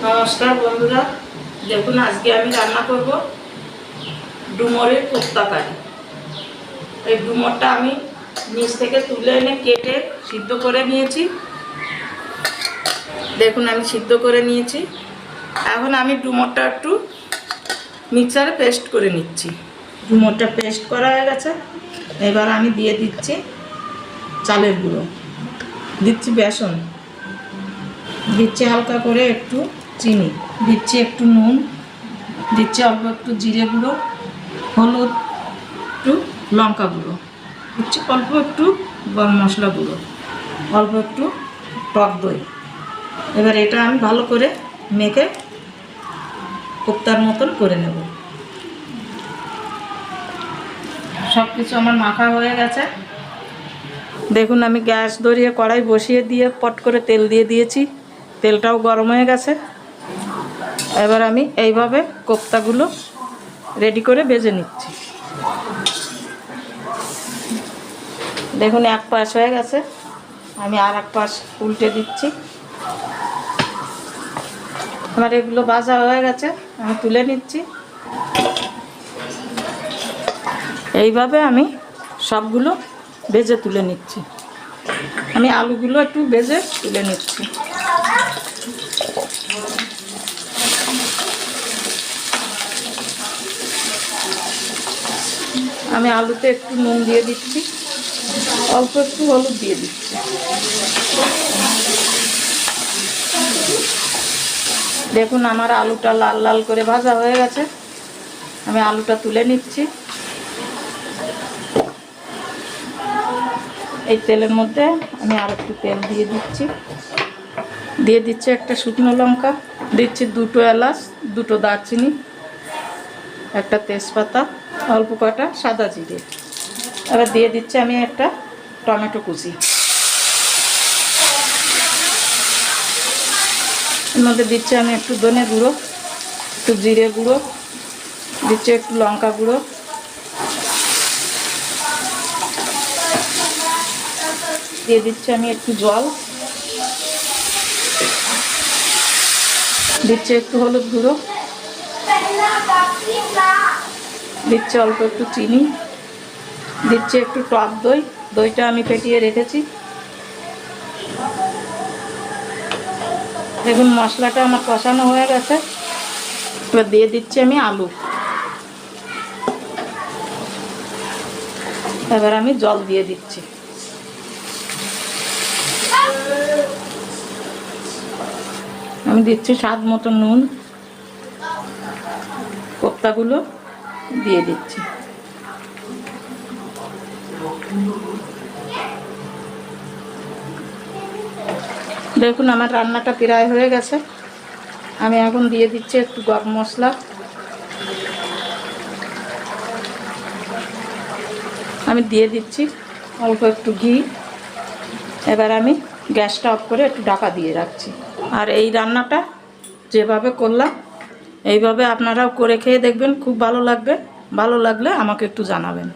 নমস্কার বন্ধুরা, দেখুন আজকে আমি রান্না করব ডুমুরের কোপ্তা কারি। এই ডুমুরটা আমি নিচ থেকে তুলে এনে কেটে সিদ্ধ করে নিয়েছি। দেখুন আমি সিদ্ধ করে নিয়েছি। এখন আমি ডুমুরটা একটু মিক্সারে পেস্ট করে নিচ্ছি। ডুমুরটা পেস্ট করা হয়ে গেছে। এবার আমি দিয়ে দিচ্ছি চালের গুঁড়ো, দিচ্ছি বেসন, দিচ্ছি হালকা করে একটু চিনি, দিচ্ছি একটু নুন, দিচ্ছি অল্প একটু জিরে গুঁড়ো, হলুদ, একটু লঙ্কা গুঁড়ো, দিচ্ছি অল্প একটু গরম মশলা গুঁড়ো, অল্প একটু টক দই। এবার এটা আমি ভালো করে মেখে কোপ্তার মতন করে নেব। সব কিছু আমার মাখা হয়ে গেছে। দেখুন আমি গ্যাস ধরিয়ে কড়াই বসিয়ে দিয়ে পট করে তেল দিয়ে দিয়েছি। তেলটাও গরম হয়ে গেছে। এবার আমি এইভাবে কোপ্তাগুলো রেডি করে ভেজে নিচ্ছি। দেখুন এক পাশ হয়ে গেছে, আমি আর এক পাশ উল্টে দিচ্ছি। আমার এগুলো ভাজা হয়ে গেছে, আমি তুলে নিচ্ছি। এইভাবে আমি সবগুলো ভেজে তুলে নিচ্ছি। আমি আলুগুলো একটু ভেজে তুলে নিচ্ছি। আমি আলুতে একটু নুন দিয়ে দিচ্ছি, অল্প একটু হলুদ দিয়ে দিচ্ছি। দেখুন আমার আলুটা লাল লাল করে ভাজা হয়ে গেছে। আমি আলুটা তুলে নিচ্ছি। এই তেলের মধ্যে আমি আর একটু তেল দিয়ে দিচ্ছি একটা শুকনো লঙ্কা, দিচ্ছি দুটো এলাচ, দুটো দারচিনি, একটা তেজপাতা, অল্প কটা সাদা জিরে। এবার দিয়ে দিচ্ছি আমি একটা টমেটো কুচি। এর মধ্যে দিচ্ছি আমি একটু ধনে গুঁড়ো, একটু জিরে গুঁড়ো, দিচ্ছি একটু লঙ্কা গুঁড়ো, দিয়ে দিচ্ছি আমি একটু জল, দিচ্ছি একটু হলুদ গুঁড়ো, দিচ্ছি অল্প একটু চিনি, দিচ্ছি একটু টক দই, দইটা আমি ফেটিয়ে রেখেছি। দেখুন মশলাটা আমার কষানো হয়ে গেছে। এবার দিয়ে দিচ্ছি আমি আলু। এবার আমি জল দিয়ে দিচ্ছি। আমি দিচ্ছি স্বাদ মতো নুন। কোপ্তাগুলো দিয়ে দিচ্ছি। দেখুন আমার রান্নাটা প্রায় হয়ে গেছে। আমি এখন দিয়ে দিচ্ছি একটু গরম মশলা। আমি দিয়ে দিচ্ছি অল্প একটু ঘি। এবার আমি গ্যাসটা অফ করে একটু ঢাকা দিয়ে রাখছি। আর এই রান্নাটা যেভাবে করলাম এইভাবে আপনারাও করে খেয়ে দেখবেন, খুব ভালো লাগবে। ভালো লাগলে আমাকে একটু জানাবেন।